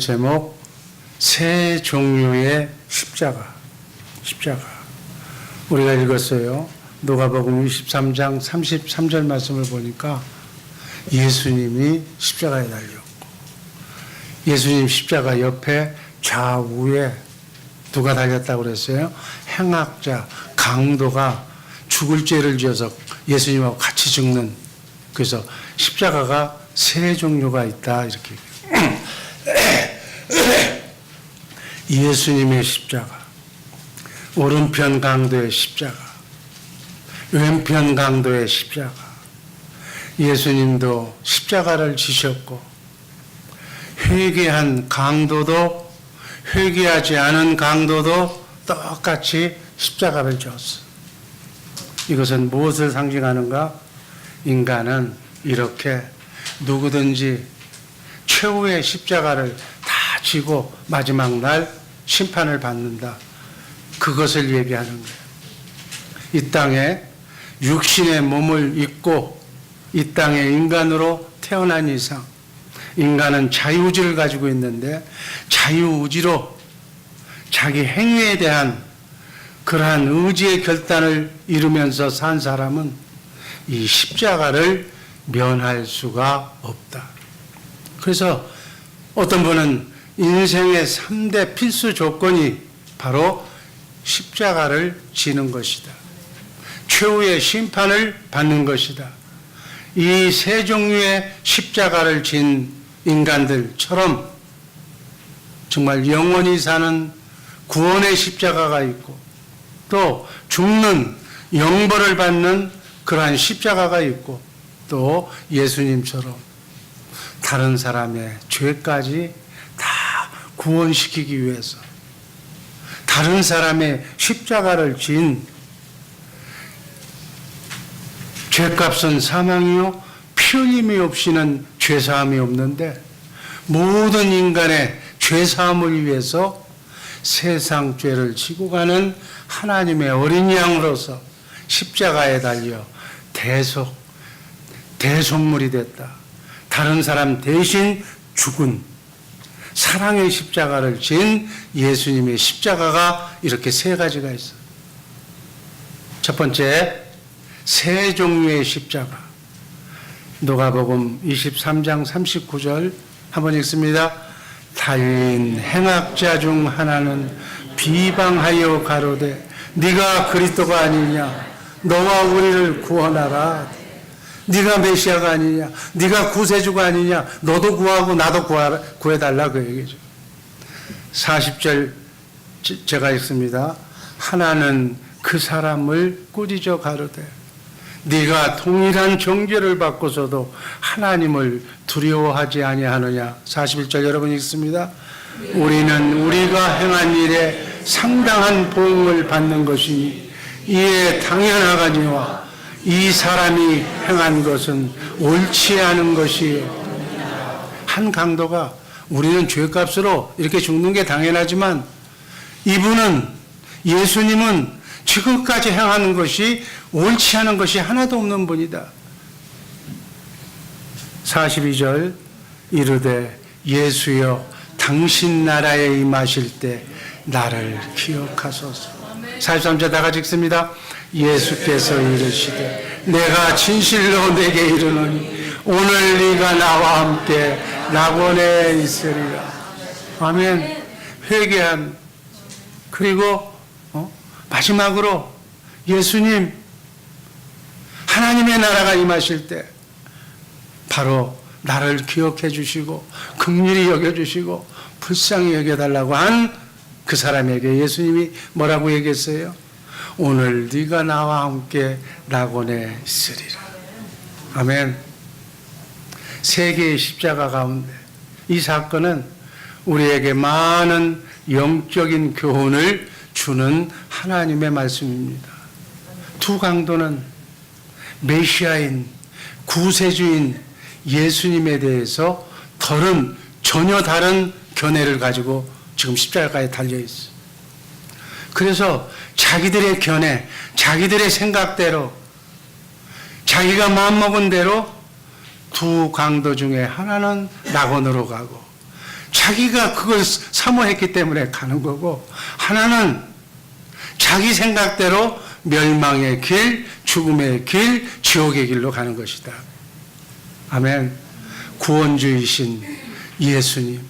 제목 세 종류의 십자가. 우리가 읽었어요. 누가복음 23장 33절 말씀을 보니까 예수님이 십자가에 달렸고, 예수님 십자가 옆에 좌우에 누가 달렸다고 그랬어요? 행악자, 강도가 죽을 죄를 지어서 예수님하고 같이 죽는, 그래서 십자가가 세 종류가 있다, 이렇게. 예수님의 십자가, 오른편 강도의 십자가, 왼편 강도의 십자가. 예수님도 십자가를 지셨고, 회개한 강도도 회개하지 않은 강도도 똑같이 십자가를 졌어. 이것은 무엇을 상징하는가? 인간은 이렇게 누구든지 최후의 십자가를 다 지고 마지막 날 심판을 받는다. 그것을 얘기하는 거예요. 이 땅에 육신의 몸을 입고 이 땅에 인간으로 태어난 이상, 인간은 자유의지를 가지고 있는데 자유의지로 자기 행위에 대한 그러한 의지의 결단을 이루면서 산 사람은 이 십자가를 면할 수가 없다. 그래서 어떤 분은 인생의 3대 필수 조건이 바로 십자가를 지는 것이다. 최후의 심판을 받는 것이다. 이 세 종류의 십자가를 진 인간들처럼 정말 영원히 사는 구원의 십자가가 있고, 또 죽는 영벌을 받는 그러한 십자가가 있고, 또 예수님처럼 다른 사람의 죄까지 다 구원시키기 위해서 다른 사람의 십자가를 진, 죄값은 사망이요 피 흘림이 없이는 죄사함이 없는데, 모든 인간의 죄사함을 위해서 세상 죄를 지고 가는 하나님의 어린 양으로서 십자가에 달려 대속물이 됐다. 다른 사람 대신 죽은 사랑의 십자가를 진 예수님의 십자가가 이렇게 세 가지가 있어요. 첫 번째, 세 종류의 십자가. 누가복음 23장 39절 한번 읽습니다. 달린 행악자 중 하나는 비방하여 가로되 네가 그리스도가 아니냐, 너와 우리를 구원하라. 네가 메시아가 아니냐, 네가 구세주가 아니냐, 너도 구하고 나도 구해달라, 그 얘기죠. 40절 제가 읽습니다. 하나는 그 사람을 꾸짖어 가로되 네가 동일한 정죄를 받고서도 하나님을 두려워하지 아니하느냐. 41절 여러분 읽습니다. 우리는 우리가 행한 일에 상당한 보응을 받는 것이니 이에 당연하거니와 이 사람이 행한 것은 옳지 않은 것이요. 한 강도가 우리는 죄값으로 이렇게 죽는 게 당연하지만, 이분은, 예수님은 지금까지 행하는 것이 옳지 않은 것이 하나도 없는 분이다. 42절 이르되 예수여 당신 나라에 임하실 때 나를 기억하소서. 43절 다 같이 읽습니다. 예수께서 이르시되 내가 진실로 내게 이르노니 오늘 네가 나와 함께 낙원에 있으리라. 아멘. 회개한, 그리고 마지막으로 예수님, 하나님의 나라가 임하실 때 바로 나를 기억해 주시고 긍휼히 여겨주시고 불쌍히 여겨달라고 한 그 사람에게 예수님이 뭐라고 얘기했어요? 오늘 네가 나와 함께 낙원에 있으리라. 아멘. 세 개의 십자가 가운데 이 사건은 우리에게 많은 영적인 교훈을 주는 하나님의 말씀입니다. 두 강도는 메시아인, 구세주인 예수님에 대해서 전혀 다른 견해를 가지고 지금 십자가에 달려있어요. 그래서 자기들의 견해, 자기들의 생각대로, 자기가 마음먹은 대로 두 강도 중에 하나는 낙원으로 가고 자기가 그걸 사모했기 때문에 가는 거고, 하나는 자기 생각대로 멸망의 길, 죽음의 길, 지옥의 길로 가는 것이다. 아멘. 구원주이신 예수님,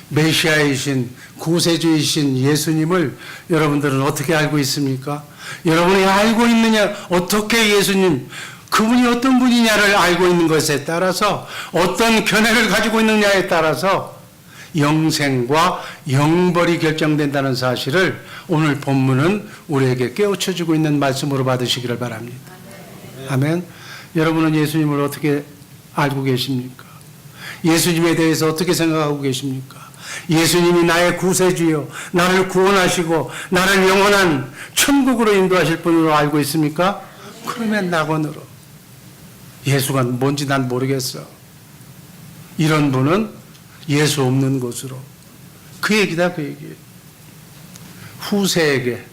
메시아이신 구세주이신 예수님을 여러분들은 어떻게 알고 있습니까? 여러분이 알고 있느냐, 어떻게 예수님, 그분이 어떤 분이냐를 알고 있는 것에 따라서, 어떤 견해를 가지고 있느냐에 따라서 영생과 영벌이 결정된다는 사실을 오늘 본문은 우리에게 깨우쳐주고 있는 말씀으로 받으시기를 바랍니다. 아멘. 여러분은 예수님을 어떻게 알고 계십니까? 예수님에 대해서 어떻게 생각하고 계십니까? 예수님이 나의 구세주요, 나를 구원하시고 나를 영원한 천국으로 인도하실 분으로 알고 있습니까? 그러면 낙원으로. 예수가 뭔지 난 모르겠어. 이런 분은 예수 없는 곳으로. 그 얘기다, 그 얘기. 후세에게,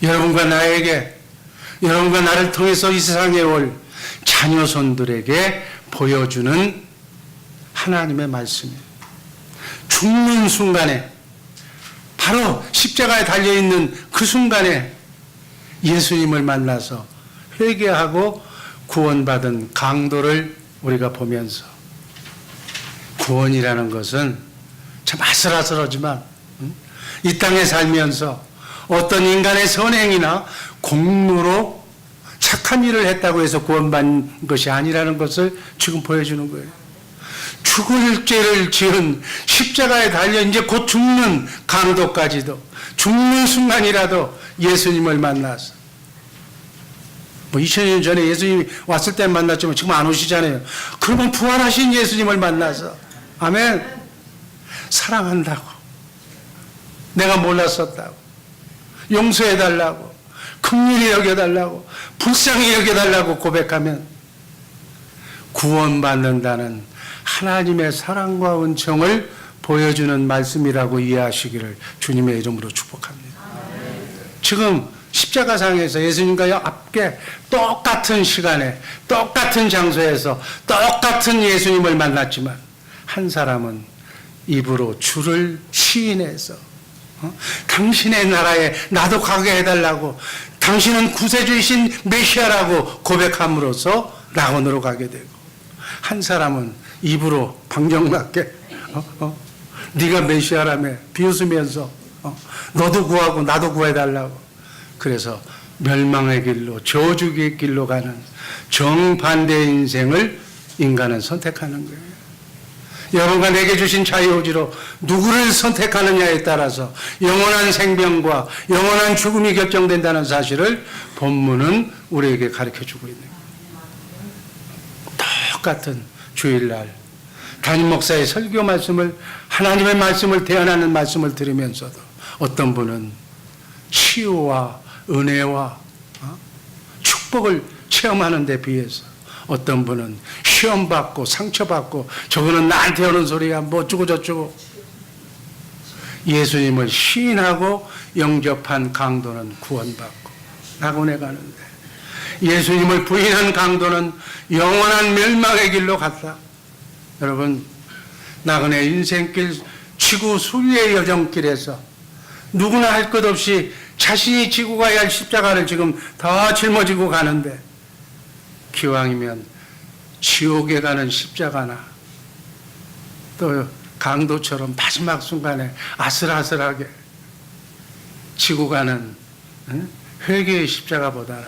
여러분과 나에게, 여러분과 나를 통해서 이 세상에 올 자녀손들에게 보여주는 하나님의 말씀이에요. 죽는 순간에, 바로 십자가에 달려있는 그 순간에 예수님을 만나서 회개하고 구원받은 강도를 우리가 보면서, 구원이라는 것은 참 아슬아슬하지만 이 땅에 살면서 어떤 인간의 선행이나 공로로 착한 일을 했다고 해서 구원받는 것이 아니라는 것을 지금 보여주는 거예요. 죽을 죄를 지은 십자가에 달려 이제 곧 죽는 강도까지도, 죽는 순간이라도 예수님을 만나서, 2000년 전에 예수님이 왔을 때 만났지만 지금 안 오시잖아요. 그러면 부활하신 예수님을 만나서, 아멘, 사랑한다고, 내가 몰랐었다고, 용서해달라고, 긍휼히 여겨달라고, 불쌍히 여겨달라고 고백하면 구원받는다는 하나님의 사랑과 은총을 보여주는 말씀이라고 이해하시기를 주님의 이름으로 축복합니다. 지금 십자가상에서 예수님과 함께 똑같은 시간에 똑같은 장소에서 똑같은 예수님을 만났지만, 한 사람은 입으로 주를 시인해서 당신의 나라에 나도 가게 해달라고, 당신은 구세주이신 메시아라고 고백함으로써 낙원으로 가게 되고, 한 사람은 입으로 방정맞게 네가 메시아라며 비웃으면서 너도 구하고 나도 구해달라고, 그래서 멸망의 길로, 저주의 길로 가는 정반대의 인생을 인간은 선택하는 거예요. 여러분과 내게 주신 자유의지로 누구를 선택하느냐에 따라서 영원한 생명과 영원한 죽음이 결정된다는 사실을 본문은 우리에게 가르쳐주고 있는 거예요. 똑같은 주일날 담임 목사의 설교 말씀을, 하나님의 말씀을 대언하는 말씀을 들으면서도 어떤 분은 치유와 은혜와 축복을 체험하는 데 비해서, 어떤 분은 시험받고 상처받고, 저거는 나한테 오는 소리야 뭐 어쩌고 저쩌고. 예수님을 시인하고 영접한 강도는 구원받고 낙원에 가는데, 예수님을 부인한 강도는 영원한 멸망의 길로 갔다. 여러분, 낙원의 인생길, 지구 수리의 여정길에서 누구나 할 것 없이 자신이 지고 가야 할 십자가를 지금 더 짊어지고 가는데, 기왕이면 지옥에 가는 십자가나 또 강도처럼 마지막 순간에 아슬아슬하게 지고 가는 회개의 십자가보다는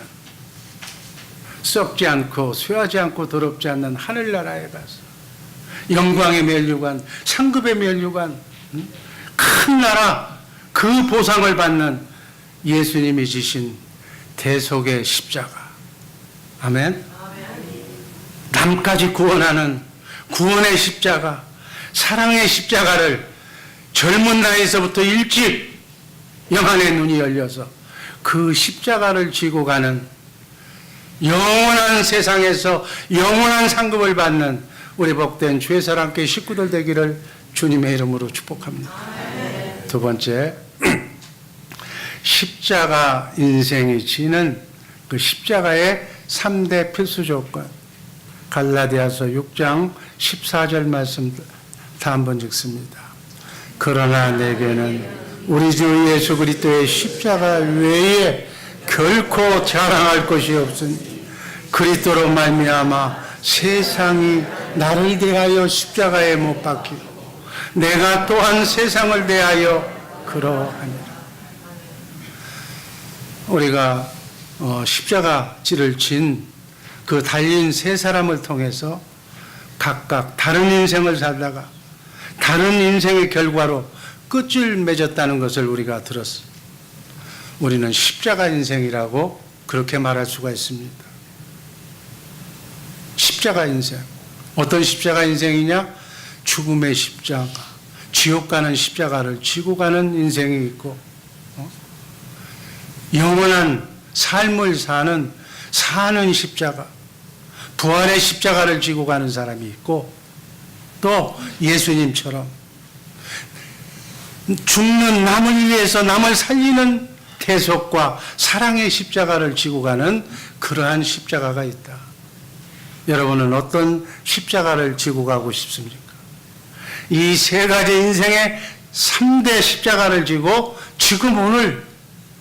썩지 않고 쇠하지 않고 더럽지 않는 하늘나라에 가서 영광의 면류관, 상급의 면류관, 큰 나라, 그 보상을 받는 예수님이 지신 대속의 십자가. 아멘. 남까지 구원하는 구원의 십자가, 사랑의 십자가를 젊은 나이에서부터 일찍 영안의 눈이 열려서 그 십자가를 지고 가는, 영원한 세상에서 영원한 상급을 받는 우리 복된 주의 사랑교회 식구들 되기를 주님의 이름으로 축복합니다. 두 번째, 십자가 인생이 지는 그 십자가의 3대 필수 조건, 갈라디아서 6장 14절 말씀 다 한번 읽습니다. 그러나 내게는 우리 주 예수 그리스도의 십자가 외에 결코 자랑할 것이 없으니 그리스도로 말미암아 세상이 나를 대하여 십자가에 못 박히고 내가 또한 세상을 대하여 그러하니라. 우리가 십자가 질을 진 그 달린 세 사람을 통해서 각각 다른 인생을 살다가 다른 인생의 결과로 끝을 맺었다는 것을 우리가 들었습니다. 우리는 십자가 인생이라고 그렇게 말할 수가 있습니다. 십자가 인생. 어떤 십자가 인생이냐? 죽음의 십자가, 지옥 가는 십자가를 지고 가는 인생이 있고, 영원한 삶을 사는 십자가, 부활의 십자가를 지고 가는 사람이 있고, 또 예수님처럼 죽는 남을 위해서 남을 살리는 대속과 사랑의 십자가를 지고 가는 그러한 십자가가 있다. 여러분은 어떤 십자가를 지고 가고 싶습니까? 이 세 가지 인생의 3대 십자가를 지고 지금 오늘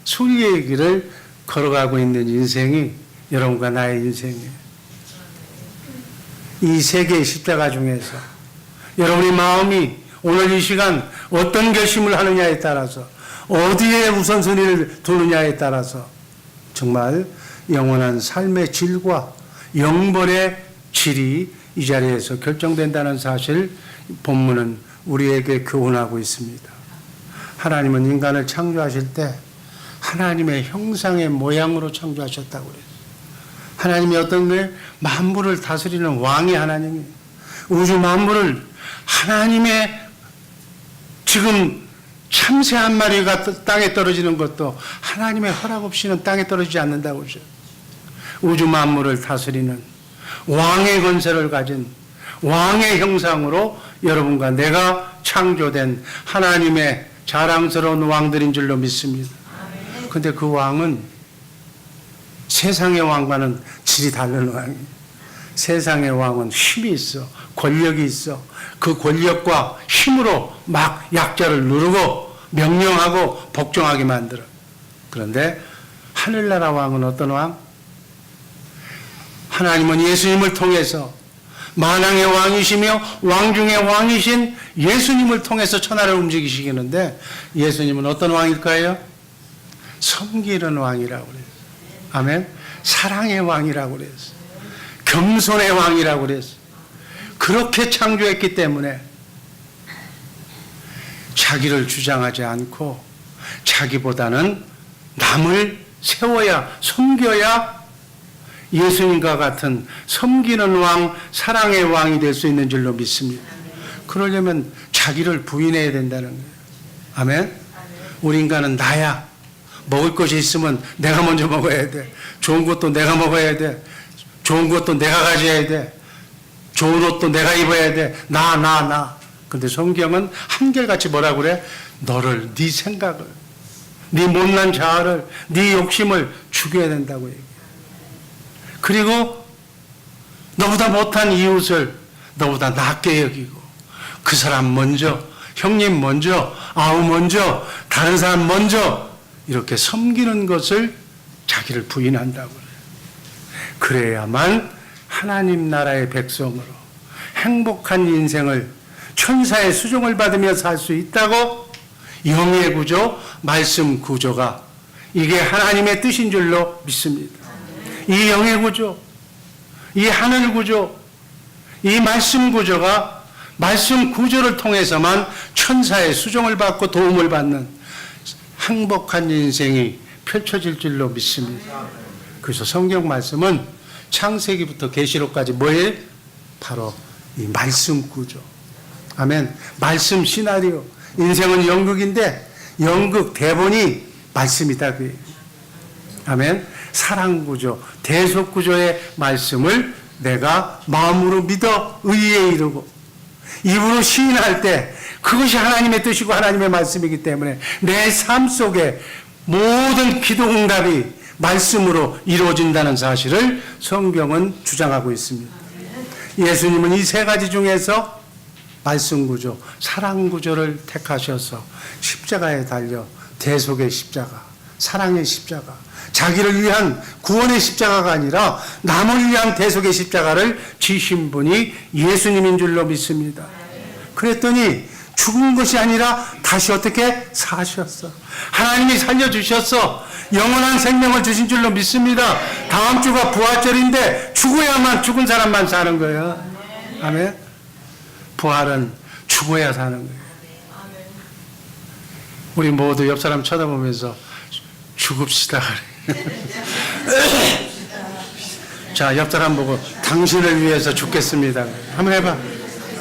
순리의 길을 걸어가고 있는 인생이 여러분과 나의 인생이에요. 이 세 개의 십자가 중에서 여러분의 마음이 오늘 이 시간 어떤 결심을 하느냐에 따라서 어디에 우선순위를 두느냐에 따라서 정말 영원한 삶의 질과 영벌의 질이 이 자리에서 결정된다는 사실 본문은 우리에게 교훈하고 있습니다. 하나님은 인간을 창조하실 때 하나님의 형상의 모양으로 창조하셨다고 그래요. 하나님이 어떤 거예요? 만물을 다스리는 왕이 하나님이에요. 우주 만물을 하나님의 지금 참새 한 마리가 땅에 떨어지는 것도 하나님의 허락 없이는 땅에 떨어지지 않는다고 그러죠. 우주 만물을 다스리는 왕의 권세를 가진 왕의 형상으로 여러분과 내가 창조된 하나님의 자랑스러운 왕들인 줄로 믿습니다. 그런데 그 왕은 세상의 왕과는 질이 다른 왕이에요. 세상의 왕은 힘이 있어, 권력이 있어. 그 권력과 힘으로 막 약자를 누르고 명령하고 복종하게 만들어. 그런데 하늘나라 왕은 어떤 왕? 하나님은 예수님을 통해서 만왕의 왕이시며 왕 중의 왕이신 예수님을 통해서 천하를 움직이시겠는데 예수님은 어떤 왕일까요? 섬기는 왕이라고 그래요. 아멘. 사랑의 왕이라고 그랬어요. 겸손의 왕이라고 그랬어요. 그렇게 창조했기 때문에 자기를 주장하지 않고 자기보다는 남을 세워야 섬겨야 예수님과 같은 섬기는 왕, 사랑의 왕이 될 수 있는 줄로 믿습니다. 그러려면 자기를 부인해야 된다는 거예요. 아멘. 우리 인간은 나야. 먹을 것이 있으면 내가 먼저 먹어야 돼. 좋은 것도 내가 먹어야 돼. 좋은 것도 내가 가져야 돼. 좋은 옷도 내가 입어야 돼. 나. 근데 성경은 한결같이 뭐라고 그래? 너를, 네 생각을, 네 못난 자아를, 네 욕심을 죽여야 된다고 얘기해. 그리고 너보다 못한 이웃을 너보다 낮게 여기고 그 사람 먼저, 형님 먼저, 아우 먼저, 다른 사람 먼저 이렇게 섬기는 것을 자기를 부인한다고 그래요. 그래야만 하나님 나라의 백성으로 행복한 인생을 천사의 수종을 받으며 살 수 있다고 영의 구조, 말씀 구조가 이게 하나님의 뜻인 줄로 믿습니다. 이 영의 구조, 이 하늘 구조, 이 말씀 구조가 말씀 구조를 통해서만 천사의 수종을 받고 도움을 받는 행복한 인생이 펼쳐질 줄로 믿습니다. 그래서 성경 말씀은 창세기부터 계시록까지 뭐예요? 바로 이 말씀 구조. 아멘. 말씀 시나리오. 인생은 연극인데 연극 대본이 말씀이다. 그래요. 아멘. 사랑 구조, 대속 구조의 말씀을 내가 마음으로 믿어 의에 이르고 입으로 시인할 때 그것이 하나님의 뜻이고 하나님의 말씀이기 때문에 내 삶 속에 모든 기도 응답이 말씀으로 이루어진다는 사실을 성경은 주장하고 있습니다. 예수님은 이 세 가지 중에서 말씀 구조, 사랑 구조를 택하셔서 십자가에 달려 대속의 십자가, 사랑의 십자가, 자기를 위한 구원의 십자가가 아니라 남을 위한 대속의 십자가를 지신 분이 예수님인 줄로 믿습니다. 그랬더니 죽은 것이 아니라 다시 어떻게 사셨어. 하나님이 살려주셨어. 영원한 생명을 주신 줄로 믿습니다. 다음 주가 부활절인데 죽어야만, 죽은 사람만 사는 거예요. 아멘. 부활은 죽어야 사는 거예요. 우리 모두 옆 사람 쳐다보면서 죽읍시다. 자, 옆 사람 보고 당신을 위해서 죽겠습니다. 한번 해봐.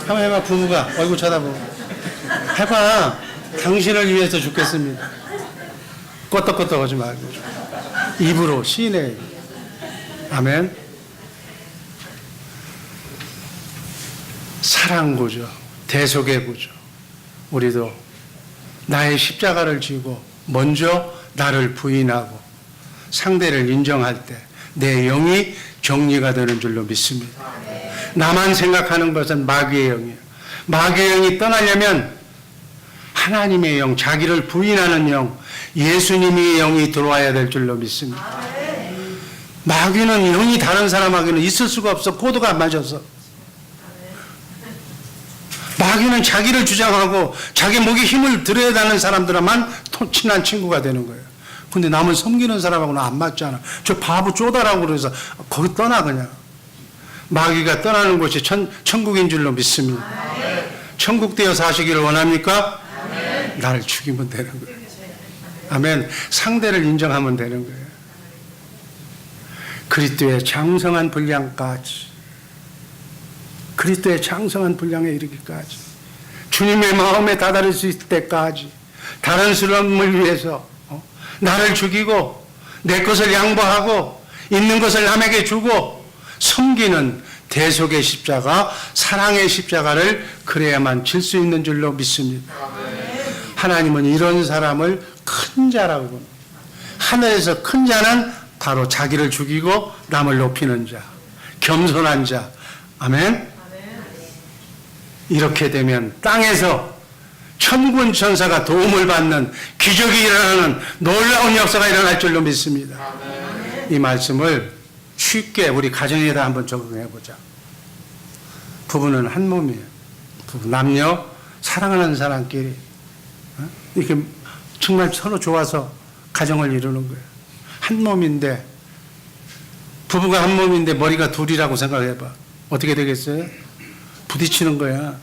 한번 해봐. 부부가 얼굴 쳐다보고 해봐. 당신을 위해서 죽겠습니다. 껐덕껐덕 하지 말고 입으로 시인해. 아멘. 사랑 구조, 대속의 구조. 우리도 나의 십자가를 지고 먼저 나를 부인하고 상대를 인정할 때 내 영이 정리가 되는 줄로 믿습니다. 나만 생각하는 것은 마귀의 영이에요. 마귀의 영이 떠나려면 하나님의 영, 자기를 부인하는 영, 예수님의 영이 들어와야 될 줄로 믿습니다. 마귀는 영이 다른 사람하고는 있을 수가 없어. 코드가 안 맞아서. 마귀는 자기를 주장하고 자기 목에 힘을 들여야 하는 사람들만 친한 친구가 되는 거예요. 근데 남을 섬기는 사람하고는 안 맞잖아. 저 바보 쪼다라고 그래서 거기 떠나 그냥. 마귀가 떠나는 곳이 천국인 줄로 믿습니다. 천국 되어 사시기를 원합니까? 나를 죽이면 되는 거예요. 아멘. 상대를 인정하면 되는 거예요. 그리스도의 장성한 분량까지, 그리스도의 장성한 분량에 이르기까지, 주님의 마음에 다다를 수 있을 때까지 다른 사람을 위해서 나를 죽이고 내 것을 양보하고 있는 것을 남에게 주고 섬기는 대속의 십자가, 사랑의 십자가를 그래야만 질 수 있는 줄로 믿습니다. 하나님은 이런 사람을 큰 자라고 봅니다. 하늘에서 큰 자는 바로 자기를 죽이고 남을 높이는 자, 겸손한 자. 아멘. 이렇게 되면 땅에서 천군 천사가 도움을 받는 기적이 일어나는 놀라운 역사가 일어날 줄로 믿습니다. 이 말씀을 쉽게 우리 가정에다 한번 적용해 보자. 부부는 한 몸이에요. 부부, 남녀 사랑하는 사람끼리 이렇게 정말 서로 좋아서 가정을 이루는 거예요. 한 몸인데, 부부가 한 몸인데 머리가 둘이라고 생각해봐. 어떻게 되겠어요? 부딪히는 거야.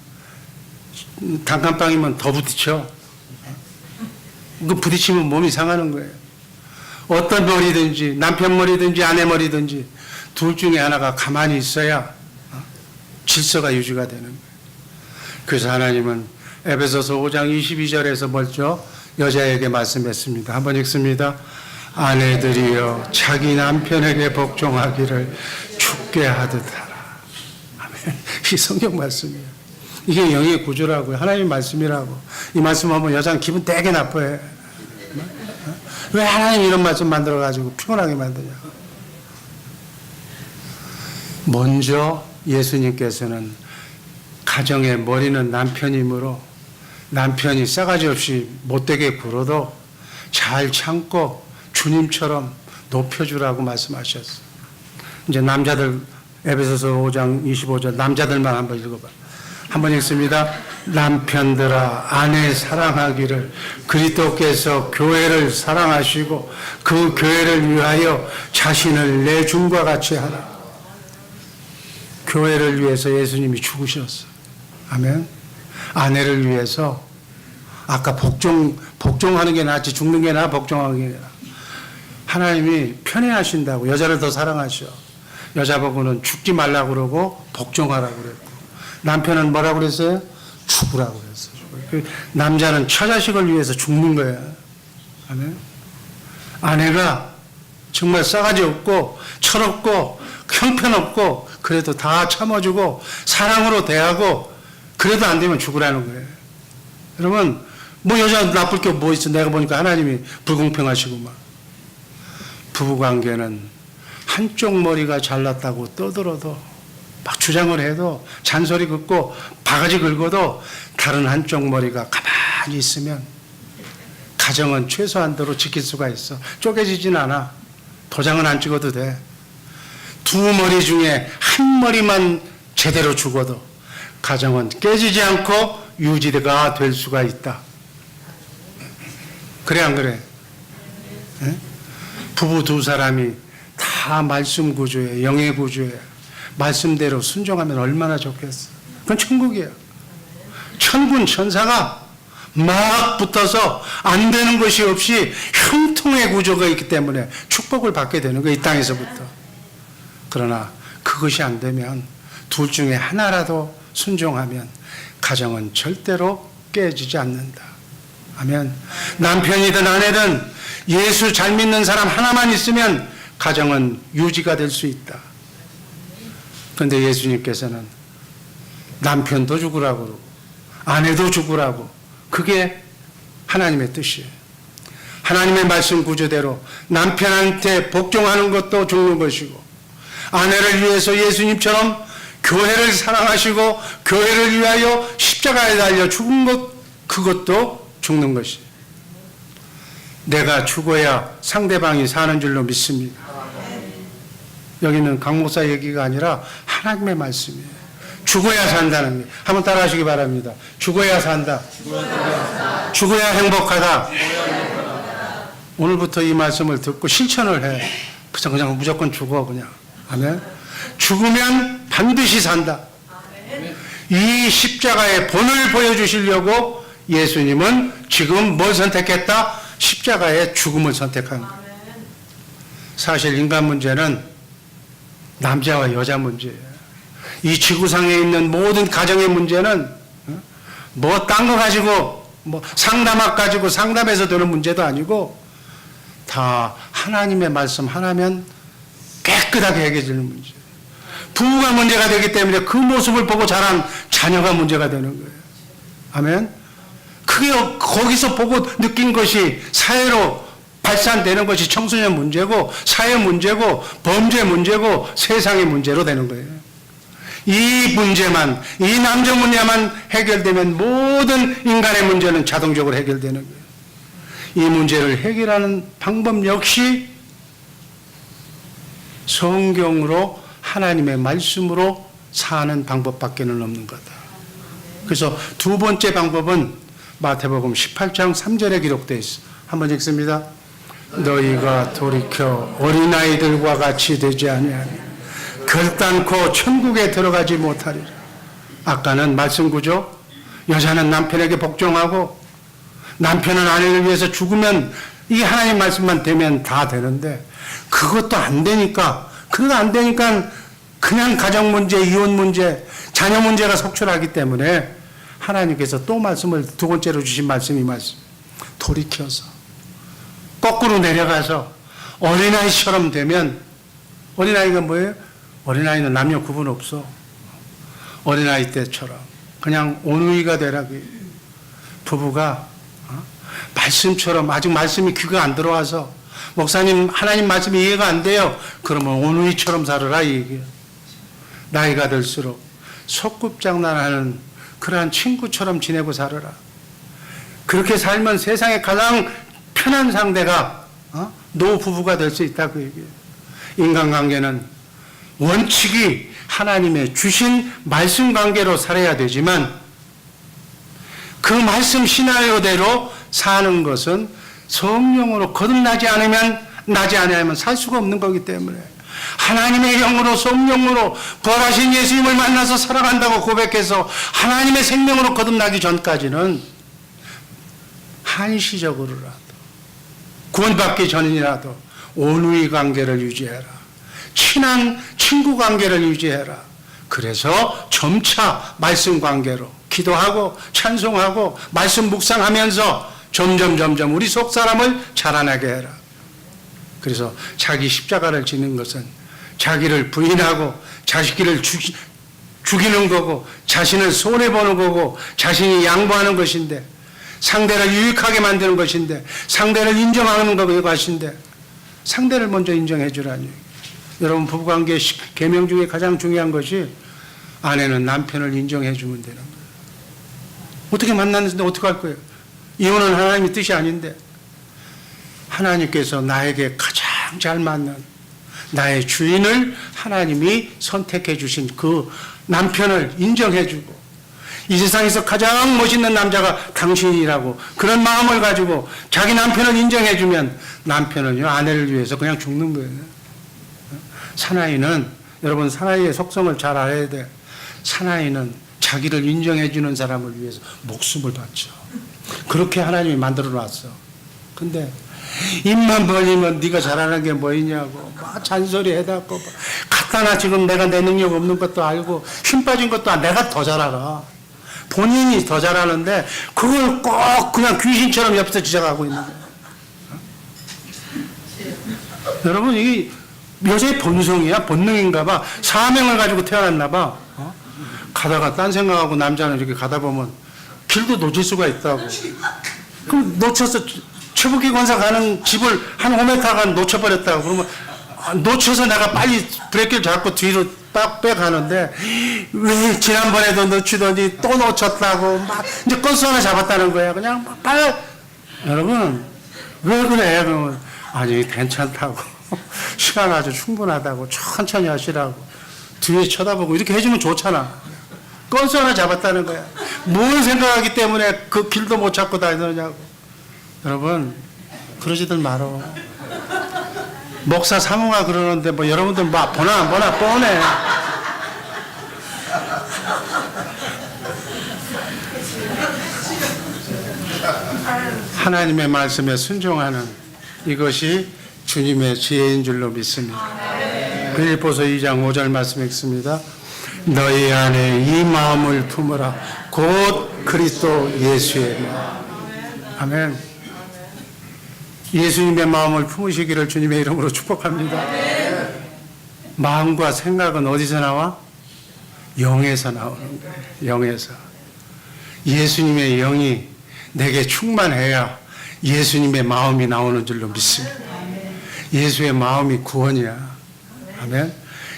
단칸방이면 더 부딪혀. 그 부딪히면 몸이 상하는 거예요. 어떤 머리든지, 남편 머리든지 아내 머리든지 둘 중에 하나가 가만히 있어야 질서가 유지가 되는 거예요. 그래서 하나님은 에베소서 5장 22절에서 먼저 여자에게 말씀했습니다. 한번 읽습니다. 아내들이여 자기 남편에게 복종하기를 죽게 하듯 하라. 아멘. 이 성경 말씀이에요. 이게 영의 구조라고요. 하나님의 말씀이라고. 이 말씀 하면 여자는 기분 되게 나빠해. 왜 하나님 이런 말씀 만들어가지고 피곤하게 만드냐. 먼저 예수님께서는 가정의 머리는 남편이므로 남편이 싸가지 없이 못되게 굴어도 잘 참고 주님처럼 높여주라고 말씀하셨어요. 이제 남자들, 에베소서 5장 25절 남자들만 한번 읽어봐. 한번 읽습니다. 남편들아 아내 사랑하기를 그리스도께서 교회를 사랑하시고 그 교회를 위하여 자신을 내줌과 같이 하라. 교회를 위해서 예수님이 죽으셨어. 아멘. 아내를 위해서 아까 복종하는 게 낫지 죽는 게 나아 복종하는 게 나아. 하나님이 편애하신다고 여자를 더 사랑하셔. 여자 보고는 죽지 말라고 그러고 복종하라고 그랬고, 남편은 뭐라고 그랬어요? 죽으라고 그랬어요. 그 남자는 처자식을 위해서 죽는 거야. 아멘. 아내가 정말 싸가지 없고 철없고 형편없고 그래도 다 참아주고 사랑으로 대하고 그래도 안 되면 죽으라는 거예요. 여러분, 뭐 여자 나쁠 게 뭐 있어. 내가 보니까 하나님이 불공평하시구만. 부부관계는 한쪽 머리가 잘났다고 떠들어도 막 주장을 해도 잔소리 긋고 바가지 긁어도 다른 한쪽 머리가 가만히 있으면 가정은 최소한도로 지킬 수가 있어. 쪼개지진 않아. 도장은 안 찍어도 돼. 두 머리 중에 한 머리만 제대로 죽어도 가정은 깨지지 않고 유지가 될 수가 있다. 그래 안 그래? 네? 부부 두 사람이 다 말씀 구조에, 영의 구조에 말씀대로 순종하면 얼마나 좋겠어. 그건 천국이야. 천군 천사가 막 붙어서 안 되는 것이 없이 형통의 구조가 있기 때문에 축복을 받게 되는 거야, 이 땅에서부터. 그러나 그것이 안 되면 둘 중에 하나라도 순종하면 가정은 절대로 깨지지 않는다. 아멘. 남편이든 아내든 예수 잘 믿는 사람 하나만 있으면 가정은 유지가 될 수 있다. 그런데 예수님께서는 남편도 죽으라고 그러고 아내도 죽으라고, 그게 하나님의 뜻이에요. 하나님의 말씀 구조대로 남편한테 복종하는 것도 죽는 것이고, 아내를 위해서 예수님처럼 교회를 사랑하시고 교회를 위하여 십자가에 달려 죽은 것, 그것도 죽는 것이에요. 내가 죽어야 상대방이 사는 줄로 믿습니다. 여기는 강 목사 얘기가 아니라 하나님의 말씀이에요. 죽어야 산다는 거예요. 한번 따라 하시기 바랍니다. 죽어야 산다. 죽어야 행복하다. 오늘부터 이 말씀을 듣고 실천을 해. 그냥 무조건 죽어, 그냥. 아멘. 죽으면 반드시 산다. 이 십자가의 본을 보여주시려고 예수님은 지금 뭘 선택했다? 십자가의 죽음을 선택한 거예요. 사실 인간 문제는 남자와 여자 문제예요. 이 지구상에 있는 모든 가정의 문제는 뭐 딴 거 가지고 뭐 상담학 가지고 상담해서 되는 문제도 아니고 다 하나님의 말씀 하나면 깨끗하게 해결되는 문제예요. 부부가 문제가 되기 때문에 그 모습을 보고 자란 자녀가 문제가 되는 거예요. 아멘. 그게 거기서 보고 느낀 것이 사회로 발산되는 것이 청소년 문제고 사회 문제고 범죄 문제고 세상의 문제로 되는 거예요. 이 문제만, 이 남녀 문제만 해결되면 모든 인간의 문제는 자동적으로 해결되는 거예요. 이 문제를 해결하는 방법 역시 성경으로 하나님의 말씀으로 사는 방법밖에는 없는 거다. 그래서 두 번째 방법은 마태복음 18장 3절에 기록되어 있어. 한번 읽습니다. 너희가 돌이켜 어린아이들과 같이 되지 아니하니 결단코 천국에 들어가지 못하리라. 아까는 말씀 구조, 여자는 남편에게 복종하고 남편은 아내를 위해서 죽으면 이 하나님 말씀만 되면 다 되는데 그것도 안 되니까, 그거 안 되니까 그냥 가정 문제, 이혼 문제, 자녀 문제가 속출하기 때문에 하나님께서 또 말씀을 두 번째로 주신 말씀이 말씀. 돌이켜서 거꾸로 내려가서 어린아이처럼 되면, 어린아이가 뭐예요? 어린아이는 남녀 구분 없어. 어린아이 때처럼 그냥 온누이가 되라. 부부가 말씀처럼, 아직 말씀이 귀가 안 들어와서 목사님 하나님 말씀이 이해가 안 돼요. 그러면 온누이처럼 살아라 이 얘기예요. 나이가 들수록 소꿉장난하는 그러한 친구처럼 지내고 살아라. 그렇게 살면 세상에 가장 편한 상대가 노부부가 될 수 있다 그 얘기예요. 인간관계는 원칙이 하나님의 주신 말씀 관계로 살아야 되지만 그 말씀 시나리오대로 사는 것은 성령으로 거듭나지 않으면 살 수가 없는 거기 때문에 하나님의 영으로 성령으로 부활하신 예수님을 만나서 살아간다고 고백해서 하나님의 생명으로 거듭나기 전까지는 한시적으로라도 구원받기 전이라도 온누이 관계를 유지해라. 친한 친구 관계를 유지해라. 그래서 점차 말씀 관계로 기도하고 찬송하고 말씀 묵상하면서 점점 우리 속 사람을 자라나게 해라. 그래서 자기 십자가를 지는 것은 자기를 부인하고 자식을 죽이는 거고 자신을 손해보는 거고 자신이 양보하는 것인데 상대를 유익하게 만드는 것인데 상대를 인정하는 것인데 상대를 먼저 인정해 주라니. 여러분 부부관계 계명 중에 가장 중요한 것이 아내는 남편을 인정해 주면 되는 거예요. 어떻게 만났는데 어떻게 할 거예요? 이혼은 하나님의 뜻이 아닌데 하나님께서 나에게 가장 잘 맞는 나의 주인을 하나님이 선택해 주신 그 남편을 인정해 주고 이 세상에서 가장 멋있는 남자가 당신이라고 그런 마음을 가지고 자기 남편을 인정해 주면 남편은요 아내를 위해서 그냥 죽는 거예요. 사나이는 여러분 사나이의 속성을 잘 알아야 돼. 사나이는 자기를 인정해 주는 사람을 위해서 목숨을 바쳐. 그렇게 하나님이 만들어 놨어. 근데 입만 벌리면 네가 잘하는 게 뭐 있냐고 막 잔소리 해갖고 갖다 놔. 지금 내가 내 능력 없는 것도 알고 힘 빠진 것도 내가 더 잘 알아. 본인이 더 잘하는데 그걸 꼭 그냥 귀신처럼 옆에서 지적하고 있는 거예요. 여러분 이게 여자의 본성이야? 본능인가 봐. 사명을 가지고 태어났나 봐. 가다가 딴 생각하고 남자는 이렇게 가다 보면 길도 놓칠 수가 있다고. 그럼 놓쳐서 최북기 권사 가는 집을 한 5m가 놓쳐버렸다고. 그러면 놓쳐서 내가 빨리 브레이크를 잡고 뒤로 딱 빼가는데 왜 지난번에도 놓치더니 또 놓쳤다고 막 이제 건수 하나 잡았다는 거야. 그냥 막 빨리. 여러분 왜 그래? 그러면 아니 괜찮다고. 시간 아주 충분하다고 천천히 하시라고 뒤에 쳐다보고 이렇게 해주면 좋잖아. 건수 하나 잡았다는 거야. 뭘 생각하기 때문에 그 길도 못 찾고 다니느냐고. 여러분 그러지들 말어. 목사 사모가 그러는데 뭐 여러분들 뭐 보나 안 보나 뻔해. 하나님의 말씀에 순종하는 이것이 주님의 지혜인 줄로 믿습니다. 빌립보서 2장 5절 말씀 읽습니다. 너희 안에 이 마음을 품으라. 곧 그리스도 예수의 마음. 아멘. 예수님의 마음을 품으시기를 주님의 이름으로 축복합니다. 마음과 생각은 어디서 나와? 영에서 나오는 거예요. 영에서. 예수님의 영이 내게 충만해야 예수님의 마음이 나오는 줄로 믿습니다. 예수의 마음이 구원이야. 아멘.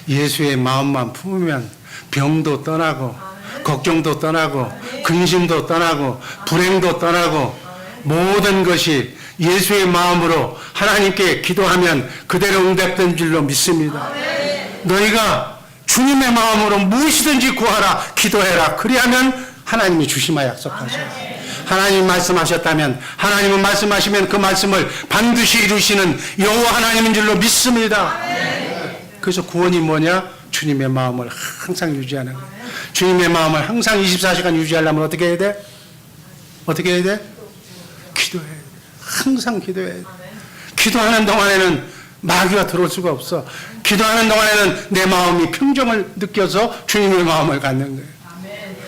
예수의 마음만 품으면 병도 떠나고 걱정도 떠나고 근심도 떠나고 불행도 떠나고 모든 것이 예수의 마음으로 하나님께 기도하면 그대로 응답된 줄로 믿습니다. 너희가 주님의 마음으로 무엇이든지 구하라 기도해라. 그리하면 하나님이 주시마 약속하셔요. 하나님이 말씀하셨다면 하나님은 말씀하시면 그 말씀을 반드시 이루시는 여호와 하나님인 줄로 믿습니다. 그래서 구원이 뭐냐? 주님의 마음을 항상 유지하는 거예요. 주님의 마음을 항상 24시간 유지하려면 어떻게 해야 돼? 어떻게 해야 돼? 기도해야 돼. 항상 기도해야 돼. 기도하는 동안에는 마귀가 들어올 수가 없어. 기도하는 동안에는 내 마음이 평정을 느껴서 주님의 마음을 갖는 거예요.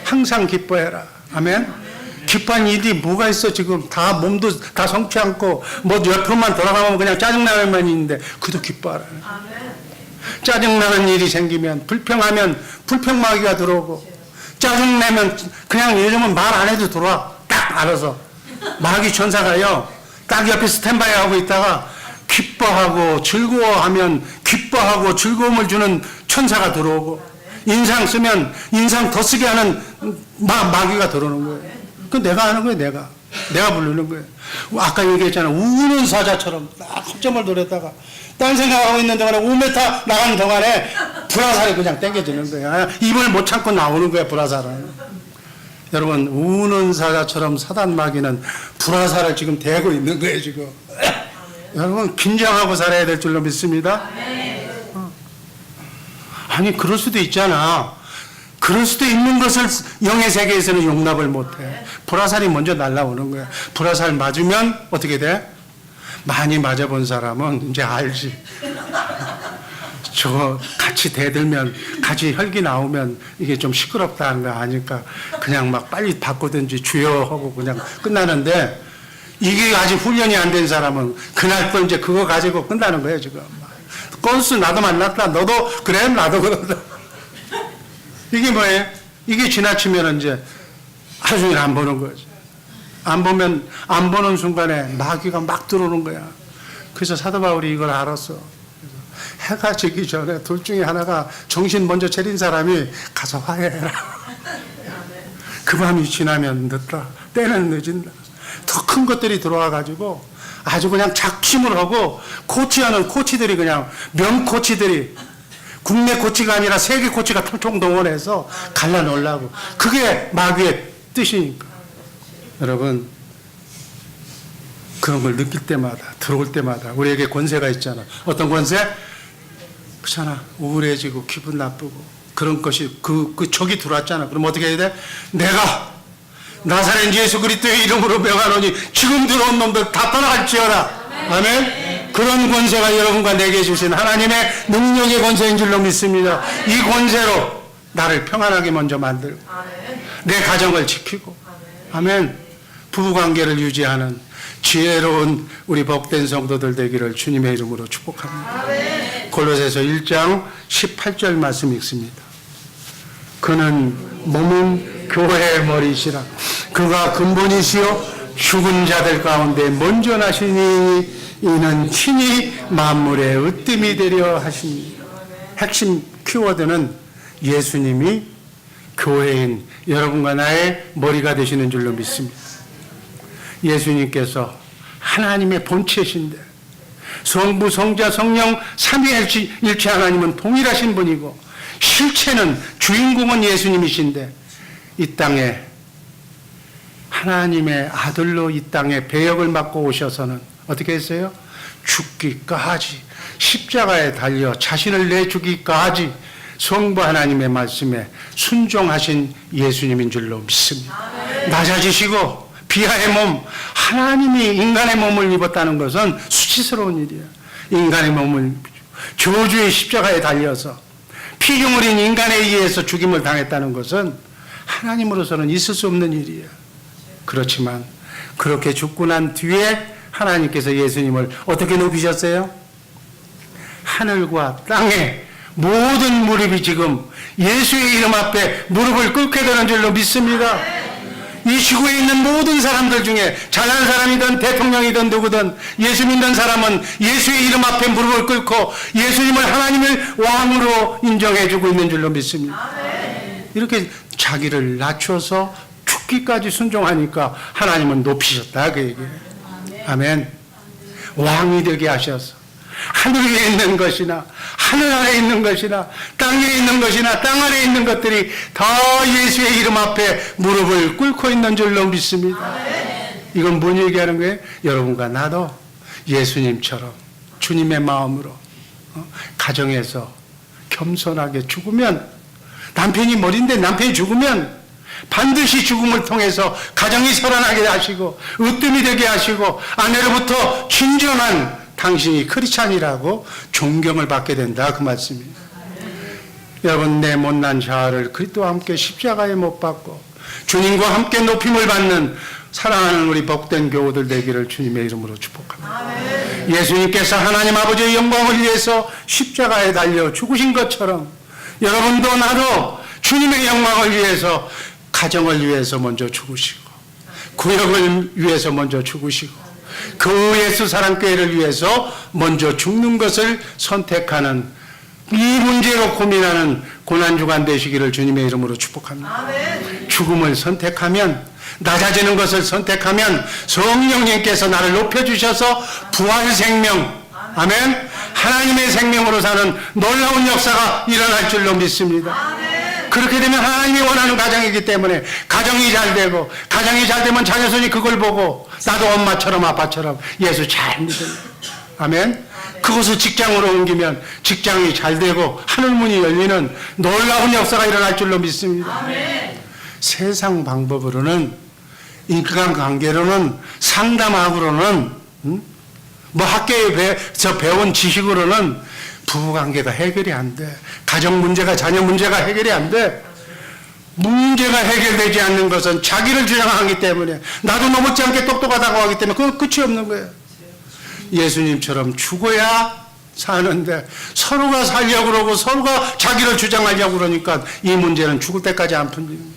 항상 기뻐해라. 아멘. 기뻐한 일이 뭐가 있어? 지금 다 몸도 다 성취 않고 뭐 옆으로만 돌아가면 그냥 짜증나는 있는데 그도 기뻐하라. 짜증나는 일이 생기면 불평하면 불평마귀가 들어오고 짜증내면 그냥 요즘은 말 안 해도 들어와. 딱 알아서. 마귀 천사가요. 딱 옆에 스탠바이 하고 있다가 기뻐하고 즐거워하면 기뻐하고 즐거움을 주는 천사가 들어오고 인상 쓰면 인상 더 쓰게 하는 마귀가 들어오는 거예요. 그 내가 하는 거예요. 내가 부르는 거예요. 아까 얘기했잖아. 우는 사자처럼 딱 헛점을 노렸다가 딴 생각하고 있는 동안에 5m 나가는 동안에 불화살이 그냥 땡겨지는 거야. 입을 못 참고 나오는 거야. 불화살은. 여러분 우는 사자처럼 사단 마귀는 불화살을 지금 대고 있는 거예요. 지금. 여러분 긴장하고 살아야 될 줄로 믿습니다. 아니 그럴 수도 있잖아. 그럴 수도 있는 것을 영의 세계에서는 용납을 못해. 불화살이 먼저 날라오는 거야. 불화살 맞으면 어떻게 돼? 많이 맞아본 사람은 이제 알지. 저거 같이 대들면 같이 혈기 나오면 이게 좀 시끄럽다는 거 아니까 그냥 막 빨리 바꾸든지 주여 하고 그냥 끝나는데 이게 아직 훈련이 안 된 사람은 그날 또 이제 그거 가지고 끝나는 거예요 지금. 건수 나도 만났다. 너도 그래? 나도 그러다. 이게 뭐예요? 이게 지나치면 이제 하루 종일 안 보는 거지. 안 보면 안 보는 순간에 마귀가 막 들어오는 거야. 그래서 사도 바울이 이걸 알았어. 해가 지기 전에 둘 중에 하나가 정신 먼저 차린 사람이 가서 화해해라. 그 밤이 지나면 늦다. 때는 늦은다. 더 큰 것들이 들어와 가지고 아주 그냥 작심을 하고 코치하는 코치들이 그냥 명코치들이 국내 코치가 아니라 세계 코치가 총동원해서 갈라놓으려고. 그게 마귀의 뜻이니까. 여러분, 그런 걸 느낄 때마다, 들어올 때마다 우리에게 권세가 있잖아. 어떤 권세? 그렇잖아. 우울해지고 기분 나쁘고 그런 것이 그 적이 들어왔잖아. 그럼 어떻게 해야 돼? 내가 나사렛 예수 그리스도의 이름으로 명하노니 지금 들어온 놈들 다 떠나갈지어다. 아멘. 그런 권세가 여러분과 내게 주신 하나님의 능력의 권세인 줄로 믿습니다. 이 권세로 나를 평안하게 먼저 만들고 내 가정을 지키고, 아멘, 부부관계를 유지하는 지혜로운 우리 복된 성도들 되기를 주님의 이름으로 축복합니다. 골로새서 1장 18절 말씀 읽습니다. 그는 몸은 교회의 머리시라. 그가 근본이시요 죽은 자들 가운데 먼저 나시니 이는 친히 만물의 으뜸이 되려 하십니다. 핵심 키워드는 예수님이 교회인 여러분과 나의 머리가 되시는 줄로 믿습니다. 예수님께서 하나님의 본체신데 성부, 성자, 성령 삼위일체 하나님은 동일하신 분이고 실체는 주인공은 예수님이신데 이 땅에 하나님의 아들로 이 땅에 배역을 맡고 오셔서는 어떻게 했어요? 죽기까지 십자가에 달려 자신을 내주기까지 성부 하나님의 말씀에 순종하신 예수님인 줄로 믿습니다. 낮아지시고 비하의 몸, 하나님이 인간의 몸을 입었다는 것은 수치스러운 일이야. 인간의 몸을 저주의 십자가에 달려서 피경 어린 인간에 의해서 죽임을 당했다는 것은 하나님으로서는 있을 수 없는 일이야. 그렇지만 그렇게 죽고 난 뒤에 하나님께서 예수님을 어떻게 높이셨어요? 하늘과 땅에 모든 무릎이 지금 예수의 이름 앞에 무릎을 꿇게 되는 줄로 믿습니다. 이 지구에 있는 모든 사람들 중에 잘난 사람이든 대통령이든 누구든 예수 믿는 사람은 예수의 이름 앞에 무릎을 꿇고 예수님을 하나님을 왕으로 인정해주고 있는 줄로 믿습니다. 이렇게 자기를 낮춰서 죽기까지 순종하니까 하나님은 높이셨다 그 얘기예요. 아멘. 왕이 되게 하셔서 하늘 위에 있는 것이나 하늘 아래 있는 것이나 땅 위에 있는 것이나 땅 아래 있는 것들이 다 예수의 이름 앞에 무릎을 꿇고 있는 줄로 믿습니다. 이건 뭔 얘기하는 거예요? 여러분과 나도 예수님처럼 주님의 마음으로 가정에서 겸손하게 죽으면, 남편이 머리인데 남편이 죽으면 반드시 죽음을 통해서 가정이 살아나게 하시고 으뜸이 되게 하시고 아내로부터 진정한 당신이 크리스찬이라고 존경을 받게 된다 그 말씀입니다. 여러분, 내 못난 자아를 그리스도와 함께 십자가에 못 박고 주님과 함께 높임을 받는 사랑하는 우리 복된 교우들 되기를 주님의 이름으로 축복합니다. 예수님께서 하나님 아버지의 영광을 위해서 십자가에 달려 죽으신 것처럼 여러분도 나도 주님의 영광을 위해서 가정을 위해서 먼저 죽으시고 구역을 위해서 먼저 죽으시고 그 예수 사랑교회를 위해서 먼저 죽는 것을 선택하는 이 문제로 고민하는 고난주간 되시기를 주님의 이름으로 축복합니다. 죽음을 선택하면, 낮아지는 것을 선택하면 성령님께서 나를 높여주셔서 부활 생명, 아멘, 하나님의 생명으로 사는 놀라운 역사가 일어날 줄로 믿습니다. 그렇게 되면 하나님이 원하는 가정이기 때문에 가정이 잘 되고, 가정이 잘 되면 자녀손이 그걸 보고 나도 엄마처럼 아빠처럼 예수 잘 믿어요. 아멘. 그것을 직장으로 옮기면 직장이 잘 되고 하늘문이 열리는 놀라운 역사가 일어날 줄로 믿습니다. 세상 방법으로는, 인간관계로는, 상담학으로는, 뭐 학교에서 배운 지식으로는 부부관계가 해결이 안 돼. 가정 문제가, 자녀 문제가 해결이 안 돼. 문제가 해결되지 않는 것은 자기를 주장하기 때문에, 나도 너무지 않게 똑똑하다고 하기 때문에 그건 끝이 없는 거예요. 예수님처럼 죽어야 사는데 서로가 살려고 그러고 서로가 자기를 주장하려고 그러니까 이 문제는 죽을 때까지 안 풀립니다.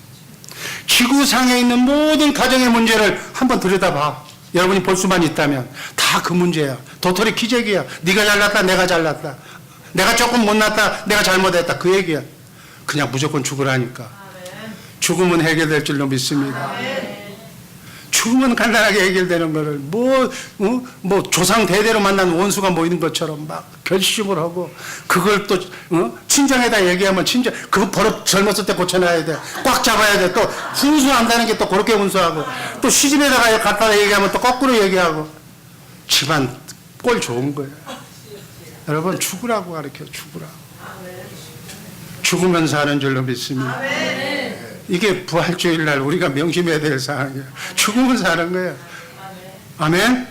지구상에 있는 모든 가정의 문제를 한번 들여다봐. 여러분이 볼 수만 있다면 다 그 문제야. 도토리 키재기야. 네가 잘났다, 내가 잘났다. 내가 조금 못났다, 내가 잘못했다, 그 얘기야. 그냥 무조건 죽으라니까. 죽으면 해결될 줄로 믿습니다. 죽으면 간단하게 해결되는 거를 뭐 조상 대대로 만난 원수가 모이는 것처럼 막 결심을 하고 그걸 또 친정에다 얘기하면 친정 그거 버릇 젊었을 때 고쳐놔야 돼. 꽉 잡아야 돼. 또 훈수한다는 게 또 그렇게 훈수하고 또 시집에다가 갖다 얘기하면 또 거꾸로 얘기하고 집안 꼴 좋은 거예요. 여러분 죽으라고 가르쳐. 죽으라고. 죽으면 사는 줄로 믿습니다. 이게 부활주일날 우리가 명심해야 될 사항이에요. 죽으면 사는 거예요. 아멘?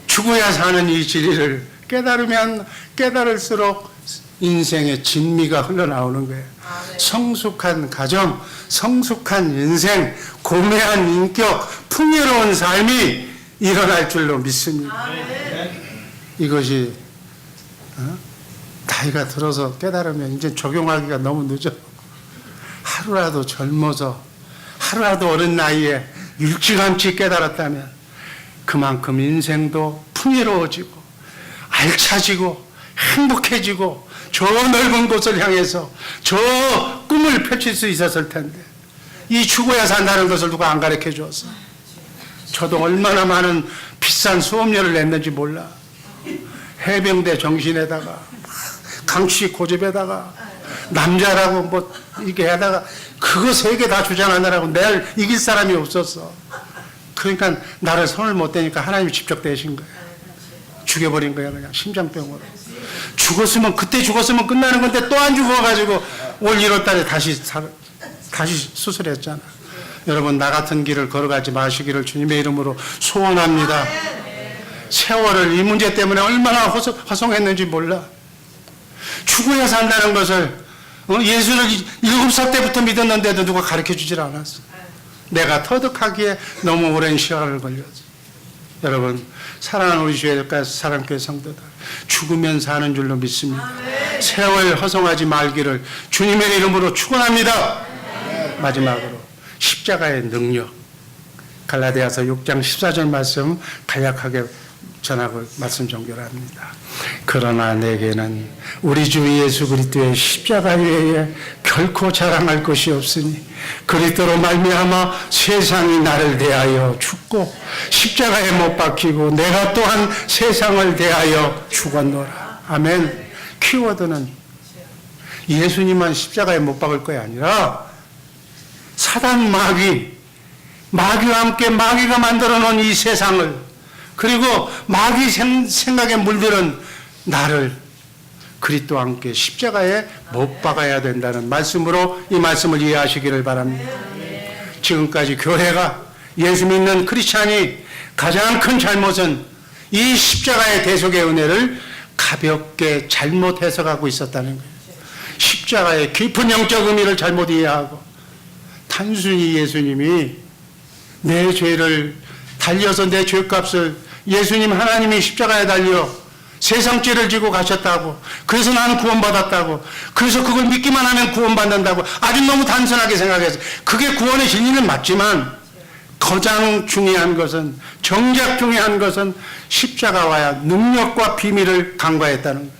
죽어야 사는 이 진리를 깨달으면 깨달을수록 인생의 진미가 흘러나오는 거예요. 성숙한 가정, 성숙한 인생, 고매한 인격, 풍요로운 삶이 일어날 줄로 믿습니다. 이것이 나이가 들어서 깨달으면 이제 적용하기가 너무 늦어. 하루라도 젊어서 하루라도 어린 나이에 일찌감치 깨달았다면 그만큼 인생도 풍요로워지고 알차지고 행복해지고 저 넓은 곳을 향해서 저 꿈을 펼칠 수 있었을 텐데 이 죽어야 산다는 것을 누가 안 가르쳐 줬어. 저도 얼마나 많은 비싼 수업료를 냈는지 몰라. 해병대 정신에다가 강취 고집에다가 남자라고 뭐 이렇게 하다가 그거 세 개 다 주장하느라고 내를 이길 사람이 없었어. 그러니까 나를 손을 못 대니까 하나님이 직접 대신 거야. 죽여버린 거야 그냥 심장병으로. 죽었으면 그때 죽었으면 끝나는 건데 또 안 죽어가지고 올 1월달에 다시 수술했잖아. 여러분 나 같은 길을 걸어가지 마시기를 주님의 이름으로 소원합니다. 세월을 이 문제 때문에 얼마나 허송했는지 몰라. 죽어야 산다는 것을 예수를 7살 때부터 믿었는데도 누가 가르쳐주질 않았어. 내가 터득하기에 너무 오랜 시간을 걸렸어. 여러분 사랑하는 우리 사랑교회 성도들 죽으면 사는 줄로 믿습니다. 세월 허송하지 말기를 주님의 이름으로 축원합니다. 마지막으로 십자가의 능력 갈라디아서 6장 14절 말씀 간략하게 전하고 말씀 종결합니다. 그러나 내게는 우리 주 예수 그리스도의 십자가 외에 결코 자랑할 것이 없으니 그리스도로 말미암아 세상이 나를 대하여 죽고 십자가에 못 박히고 내가 또한 세상을 대하여 죽었노라. 아멘. 키워드는 예수님만 십자가에 못 박을 것이 아니라 사단 마귀와 함께 마귀가 만들어 놓은 이 세상을 그리고 마귀 생각에 물들은 나를 그리스도와 함께 십자가에 못 박아야 된다는 말씀으로 이 말씀을 이해하시기를 바랍니다. 지금까지 교회가 예수 믿는 크리스찬이 가장 큰 잘못은 이 십자가의 대속의 은혜를 가볍게 잘못 해석하고 있었다는 거예요. 십자가의 깊은 영적 의미를 잘못 이해하고 단순히 예수님이 내 죄를 달려서 내 죄값을 예수님 하나님이 십자가에 달려 세상 죄를 지고 가셨다고 그래서 나는 구원받았다고 그래서 그걸 믿기만 하면 구원받는다고 아주 너무 단순하게 생각해서 그게 구원의 진리는 맞지만 가장 중요한 것은 정작 중요한 것은 십자가와 능력과 비밀을 간과했다는 거예요.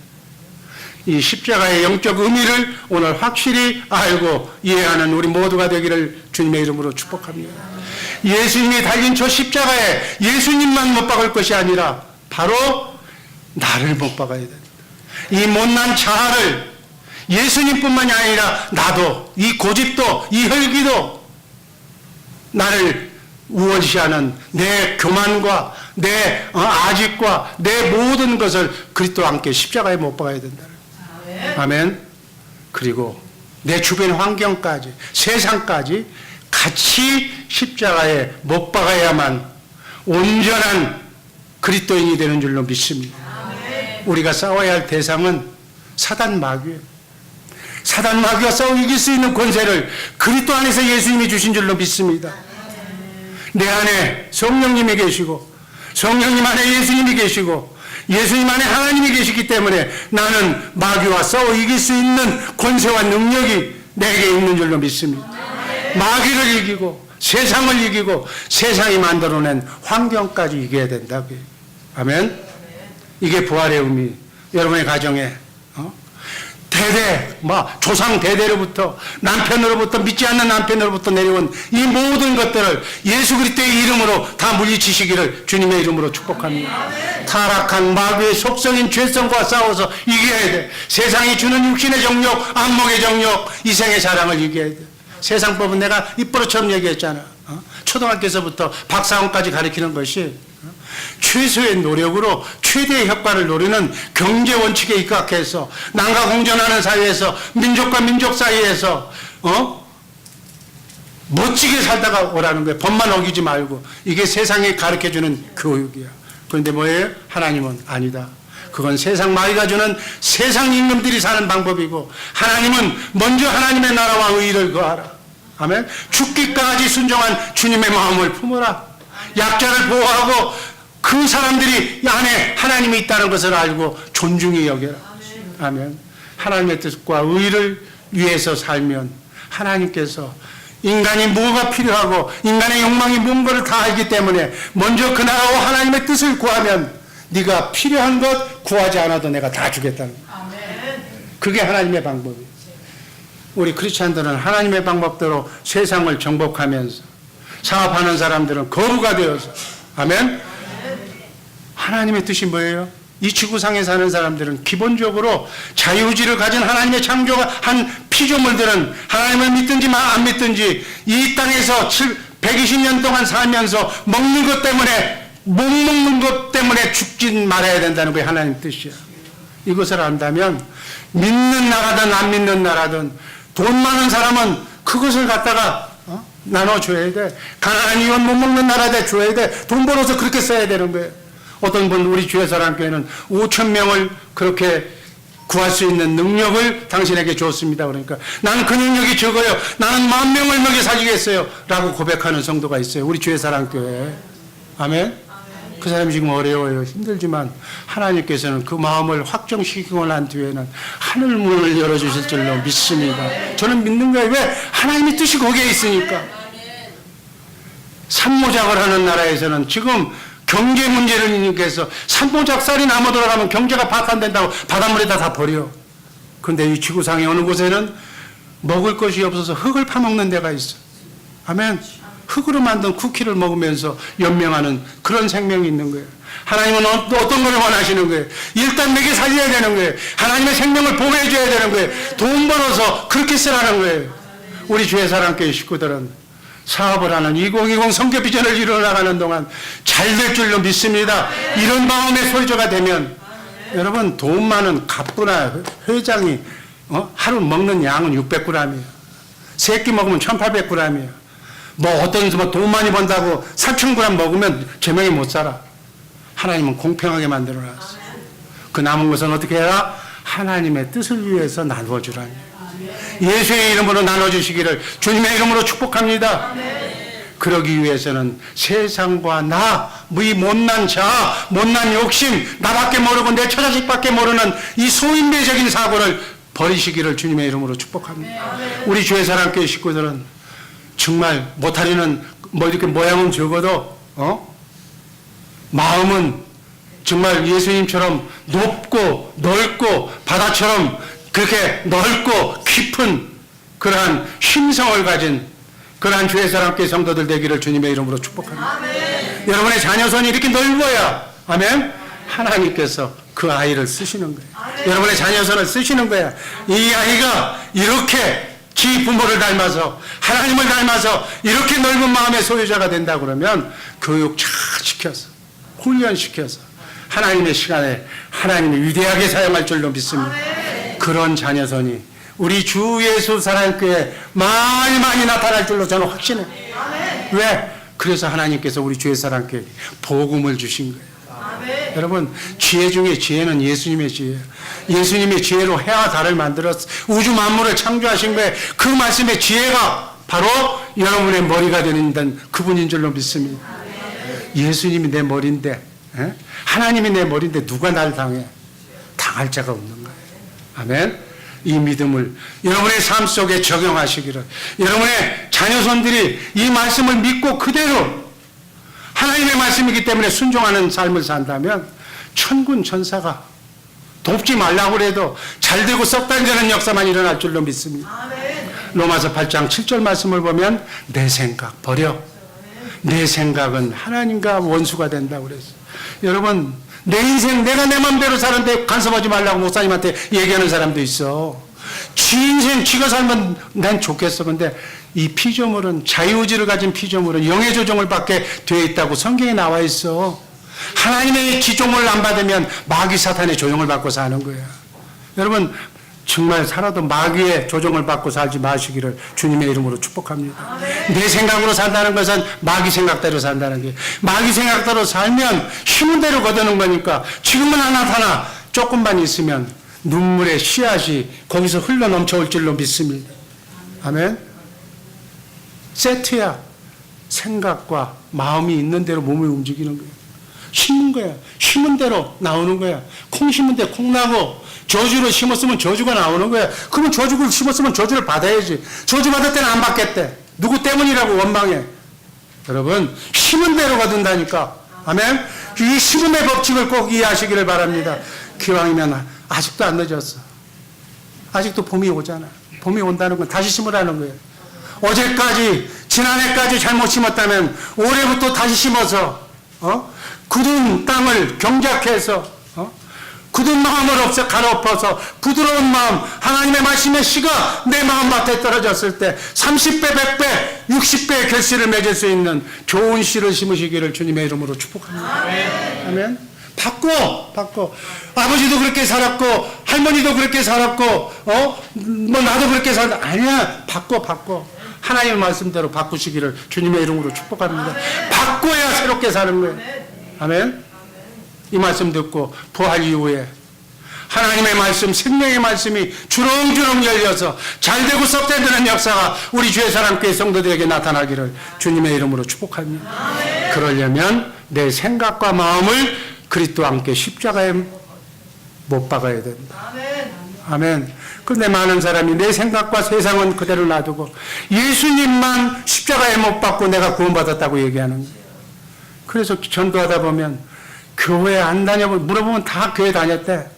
이 십자가의 영적 의미를 오늘 확실히 알고 이해하는 우리 모두가 되기를 주님의 이름으로 축복합니다. 예수님이 달린 저 십자가에 예수님만 못 박을 것이 아니라 바로 나를 못 박아야 된다. 이 못난 자아를 예수님뿐만이 아니라 나도 이 고집도 이 혈기도 나를 우월시하는 내 교만과 내 아집과 내 모든 것을 그리스도와 함께 십자가에 못 박아야 된다. 아멘. 그리고 내 주변 환경까지 세상까지 같이 십자가에 못 박아야만 온전한 그리스도인이 되는 줄로 믿습니다. 우리가 싸워야 할 대상은 사단 마귀예요. 사단 마귀와 싸워 이길 수 있는 권세를 그리스도 안에서 예수님이 주신 줄로 믿습니다. 내 안에 성령님이 계시고 성령님 안에 예수님이 계시고 예수님 안에 하나님이 계시기 때문에 나는 마귀와 싸워 이길 수 있는 권세와 능력이 내게 있는 줄로 믿습니다. 마귀를 이기고 세상을 이기고 세상이 만들어낸 환경까지 이겨야 된다고요. 아멘. 이게 부활의 의미. 여러분의 가정에 대대, 조상 대대로부터 남편으로부터 믿지 않는 남편으로부터 내려온 이 모든 것들을 예수 그리스도의 이름으로 다 물리치시기를 주님의 이름으로 축복합니다. 타락한 마귀의 속성인 죄성과 싸워서 이겨야 돼. 세상이 주는 육신의 정욕, 안목의 정욕, 이생의 자랑을 이겨야 돼. 세상 법은 내가 입버릇처럼 얘기했잖아. 초등학교에서부터 박사원까지 가르치는 것이 최소의 노력으로 최대의 효과를 노리는 경제 원칙에 입각해서 남과 공존하는 사회에서 민족과 민족 사이에서 멋지게 살다가 오라는 거예요. 법만 어기지 말고. 이게 세상이 가르쳐주는 교육이야. 그런데 뭐예요? 하나님은 아니다. 그건 세상 마귀가 주는 세상 임금들이 사는 방법이고, 하나님은 먼저 하나님의 나라와 의의를 구하라. 아멘. 죽기까지 순종한 주님의 마음을 품어라. 약자를 보호하고 그 사람들이 안에 하나님이 있다는 것을 알고 존중히 여겨라. 아멘. 하나님의 뜻과 의의를 위해서 살면 하나님께서 인간이 뭐가 필요하고 인간의 욕망이 뭔가를 다 알기 때문에 먼저 그 나라와 하나님의 뜻을 구하면 네가 필요한 것 구하지 않아도 내가 다 주겠다는 거예요. 그게 하나님의 방법이에요. 우리 크리스찬들은 하나님의 방법대로 세상을 정복하면서 사업하는 사람들은 거부가 되어서, 아멘. 하나님의 뜻이 뭐예요? 이 지구상에 사는 사람들은 기본적으로 자유의지를 가진 하나님의 창조가 한 피조물들은 하나님을 믿든지 안 믿든지 이 땅에서 120년 동안 살면서 먹는 것 때문에, 못 먹는 것 때문에 죽진 말아야 된다는 게 하나님 뜻이야. 이것을 안다면 믿는 나라든 안 믿는 나라든 돈 많은 사람은 그것을 갖다가 나눠줘야 돼. 가난한 이웃 못 먹는 나라에 줘야 돼. 돈 벌어서 그렇게 써야 되는 거예요. 어떤 분 우리 주의 사랑교회는 5,000명을 그렇게 구할 수 있는 능력을 당신에게 줬습니다. 그러니까 나는 그 능력이 적어요. 나는 10,000명을 먹여 살리겠어요. 라고 고백하는 성도가 있어요. 우리 주의 사랑교회에. 아멘. 그 사람이 지금 어려워요. 힘들지만 하나님께서는 그 마음을 확정시키고 난 뒤에는 하늘 문을 열어주실 줄로 믿습니다. 저는 믿는 거예요. 왜? 하나님의 뜻이 거기에 있으니까. 산모작을 하는 나라에서는 지금 경제 문제를 인해서 산모작살이 남아 돌아가면 경제가 파탄된다고 바닷물에다 다 버려. 그런데 이 지구상의 어느 곳에는 먹을 것이 없어서 흙을 파먹는 데가 있어. 아멘. 흙으로 만든 쿠키를 먹으면서 연명하는 그런 생명이 있는 거예요. 하나님은 어떤 걸 원하시는 거예요? 일단 내게 살려야 되는 거예요. 하나님의 생명을 보호해줘야 되는 거예요. 돈 벌어서 그렇게 쓰라는 거예요. 우리 주의 사랑교회 식구들은 사업을 하는 2020 성교 비전을 이루어나가는 동안 잘 될 줄로 믿습니다. 이런 마음의 소유자가 되면 여러분, 돈 많은 갑부나 회장이 하루 먹는 양은 600g이에요. 3끼 먹으면 1800g이에요. 어떤 돈 많이 번다고 3,000g 먹으면 제명이 못 살아. 하나님은 공평하게 만들어놨어. 그 남은 것은 어떻게 해라? 하나님의 뜻을 위해서 나누어주라니. 예수의 이름으로 나눠주시기를 주님의 이름으로 축복합니다. 그러기 위해서는 세상과 이 못난 자, 못난 욕심, 나밖에 모르고 내 처자식밖에 모르는 이 소인배적인 사고를 버리시기를 주님의 이름으로 축복합니다. 우리 주의 사랑교회 식구들은 정말 못하리는 이렇게 모양은 적어도 마음은 정말 예수님처럼 높고 넓고 바다처럼 그렇게 넓고 깊은 그러한 심성을 가진 그러한 주의 사랑교회 성도들 되기를 주님의 이름으로 축복합니다. 아멘. 여러분의 자녀선이 이렇게 넓어야, 아멘, 하나님께서 그 아이를 쓰시는 거예요. 아멘. 여러분의 자녀선을 쓰시는 거야. 이 아이가 이렇게 지 부모를 닮아서 하나님을 닮아서 이렇게 넓은 마음의 소유자가 된다 그러면 교육 잘 시켜서 훈련시켜서 하나님의 시간에 하나님이 위대하게 사용할 줄로 믿습니다. 그런 자녀선이 우리 주 예수 사랑교회에 많이 나타날 줄로 저는 확신해요. 왜? 그래서 하나님께서 우리 주의 사랑교회에 복음을 주신 거예요. 여러분, 지혜 중에 지혜는 예수님의 지혜예요. 예수님의 지혜로 해와 달을 만들어서 우주 만물을 창조하신 거예요. 그 말씀의 지혜가 바로 여러분의 머리가 되는 그분인 줄로 믿습니다. 예수님이 내 머리인데, 하나님이 내 머리인데 누가 날 당해? 당할 자가 없는 거예요. 아멘. 이 믿음을 여러분의 삶 속에 적용하시기를, 여러분의 자녀손들이 이 말씀을 믿고 그대로 하나님의 말씀이기 때문에 순종하는 삶을 산다면 천군 천사가 돕지 말라고 그래도 잘되고 썩단지는 역사만 일어날 줄로 믿습니다. 로마서 8장 7절 말씀을 보면 내 생각 버려. 내 생각은 하나님과 원수가 된다고 그랬어요. 여러분, 내 인생 내가 내 마음대로 사는데 간섭하지 말라고 목사님한테 얘기하는 사람도 있어. 지 인생 지가 살면 난 좋겠어. 근데 이 피조물은, 자유의지를 가진 피조물은 영의 조종을 받게 되어 있다고 성경에 나와 있어. 하나님의 지종을 안 받으면 마귀 사탄의 조종을 받고 사는 거야. 여러분, 정말 살아도 마귀의 조종을 받고 살지 마시기를 주님의 이름으로 축복합니다. 내 생각으로 산다는 것은 마귀 생각대로 산다는 게, 마귀 생각대로 살면 힘은 대로 거두는 거니까 지금은 안 나타나 조금만 있으면 눈물의 씨앗이 거기서 흘러 넘쳐올 줄로 믿습니다. 아멘. 세트야. 생각과 마음이 있는 대로 몸을 움직이는 거예요. 심는 거야. 심은 대로 나오는 거야. 콩 심은 데 콩 나고, 저주를 심었으면 저주가 나오는 거야. 그러면 저주를 심었으면 저주를 받아야지. 저주 받을 때는 안 받겠대. 누구 때문이라고 원망해. 여러분, 심은 대로 거둔다니까. 아멘. 이 심음의 법칙을 꼭 이해하시기를 바랍니다. 기왕이면 아직도 안 늦었어. 아직도 봄이 오잖아. 봄이 온다는 건 다시 심으라는 거예요. 어제까지, 지난해까지 잘못 심었다면 올해부터 다시 심어서 굳은 땅을 경작해서 굳은 마음을 없애 갈아엎어서 부드러운 마음, 하나님의 말씀의 씨가 내 마음밭에 떨어졌을 때 30배, 100배, 60배의 결실을 맺을 수 있는 좋은 씨를 심으시기를 주님의 이름으로 축복합니다. 아멘. 바꿔. 아버지도 그렇게 살았고 할머니도 그렇게 살았고 뭐 나도 그렇게 살았다. 아니야. 바꿔. 하나님의 말씀대로 바꾸시기를 주님의 이름으로 축복합니다. 바꿔야 새롭게 사는 거예요. 아멘. 이 말씀 듣고 부활 이후에 하나님의 말씀, 생명의 말씀이 주렁주렁 열려서 잘되고 썩되는 역사가 우리 주의 사랑교회 성도들에게 나타나기를 주님의 이름으로 축복합니다. 그러려면 내 생각과 마음을 그리스도와 함께 십자가에 못 박아야 된다. 아멘. 그런데 많은 사람이 내 생각과 세상은 그대로 놔두고 예수님만 십자가에 못 박고 내가 구원받았다고 얘기하는 거예요. 그래서 전도하다 보면 교회 안 다녀보면 물어보면 다 교회 다녔대.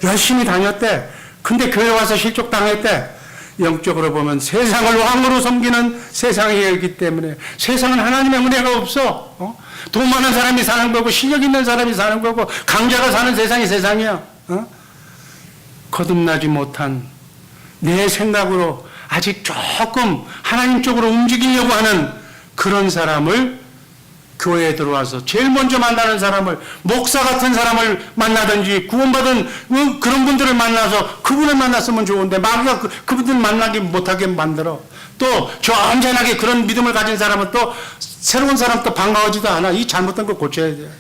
열심히 다녔대. 근데 교회 와서 실족당했대. 영적으로 보면 세상을 왕으로 섬기는 세상이기 때문에 세상은 하나님의 은혜가 없어. 돈 많은 사람이 사는 거고 실력 있는 사람이 사는 거고 강자가 사는 세상이 세상이야. 거듭나지 못한 내 생각으로 아직 조금 하나님 쪽으로 움직이려고 하는 그런 사람을 교회에 들어와서 제일 먼저 만나는 사람을 목사 같은 사람을 만나든지 구원받은 그런 분들을 만나서 그분을 만났으면 좋은데 마귀가 그분들 만나기 못하게 만들어. 또 저 언제나게 그런 믿음을 가진 사람은 또 새로운 사람 또 반가워지도 않아. 이 잘못된 걸 고쳐야 돼.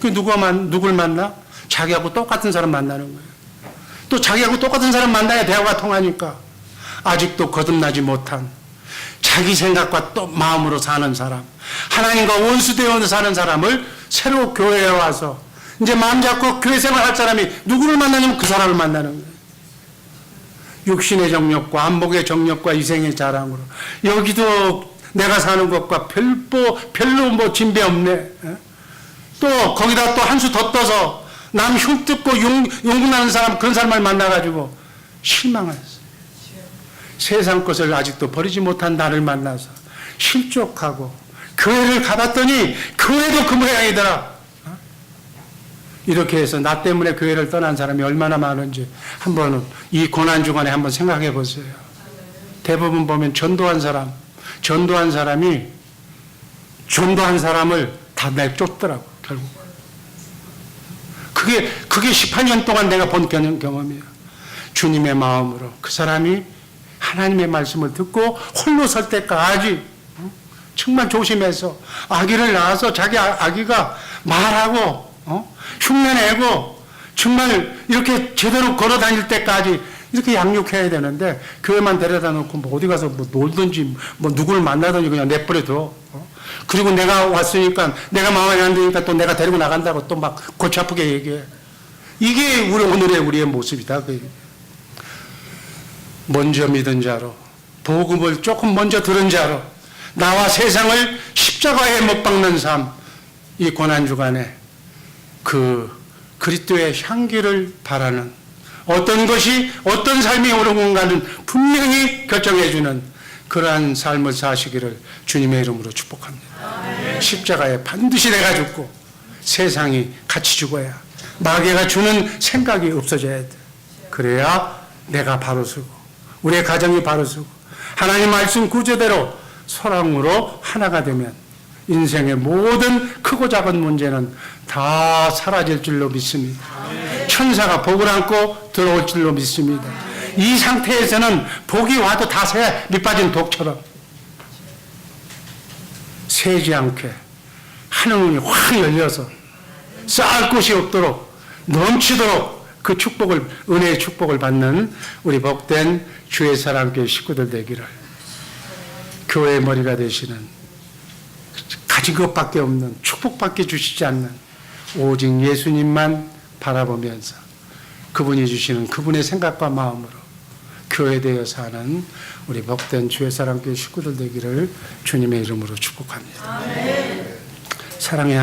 그 누굴 만나? 자기하고 똑같은 사람 만나는 거예요. 또 자기하고 똑같은 사람 만나야 대화가 통하니까. 아직도 거듭나지 못한 자기 생각과 또 마음으로 사는 사람, 하나님과 원수되어 사는 사람을 새로 교회에 와서 이제 마음 잡고 교회 생활할 사람이 누구를 만나냐면 그 사람을 만나는 거예요. 육신의 정욕과 안목의 정욕과 이생의 자랑으로 여기도 내가 사는 것과 별로 뭐 진배 없네. 또 거기다 또 한 수 더 떠서 남 흉뜯고 용분하는 사람, 그런 사람을 만나가지고 실망했어. 세상 것을 아직도 버리지 못한 나를 만나서 실족하고 교회를 가봤더니 교회도 그 모양이더라. 이렇게 해서 나 때문에 교회를 떠난 사람이 얼마나 많은지 한번 이 고난주간에 한번 생각해 보세요. 대부분 보면 전도한 사람이 전도한 사람을 다 내쫓더라고 결국. 그게 18년 동안 내가 본 경험이에요. 주님의 마음으로 그 사람이 하나님의 말씀을 듣고 홀로 설 때까지 정말 조심해서 아기를 낳아서 자기 아기가 말하고 흉내내고 정말 이렇게 제대로 걸어 다닐 때까지 이렇게 양육해야 되는데 교회만 데려다 놓고 뭐 어디 가서 뭐 놀든지 뭐 누구를 만나든지 그냥 내버려둬. 그리고 내가 왔으니까 내가 마음에 안 드니까 또 내가 데리고 나간다고 또 막 골치 아프게 얘기해. 이게 우리의 모습이다. 먼저 믿은 자로, 복음을 조금 먼저 들은 자로, 나와 세상을 십자가에 못 박는 삶, 이 고난주간에 그 그리스도의 향기를 바라는 어떤 것이 어떤 삶이 옳은 건가는 분명히 결정해주는 그러한 삶을 사시기를 주님의 이름으로 축복합니다. 십자가에 반드시 내가 죽고 세상이 같이 죽어야 마귀가 주는 생각이 없어져야 돼. 그래야 내가 바로 서고 우리의 가정이 바로 서고 하나님 말씀 구제대로 사랑으로 하나가 되면 인생의 모든 크고 작은 문제는 다 사라질 줄로 믿습니다. 천사가 복을 안고 들어올 줄로 믿습니다. 이 상태에서는 복이 와도 다 새 밑빠진 독처럼 새지 않게 하늘문이 확 열려서 쌓을 곳이 없도록 넘치도록 그 축복을 은혜의 축복을 받는 우리 복된 주의 사랑교회 식구들 되기를 교회의 머리가 되시는 가진 것밖에 없는 축복밖에 주시지 않는 오직 예수님만 바라보면서 그분이 주시는 그분의 생각과 마음으로 교회에 대해 사는 우리 복된 주의 사랑교회 식구들 되기를 주님의 이름으로 축복합니다. 사랑의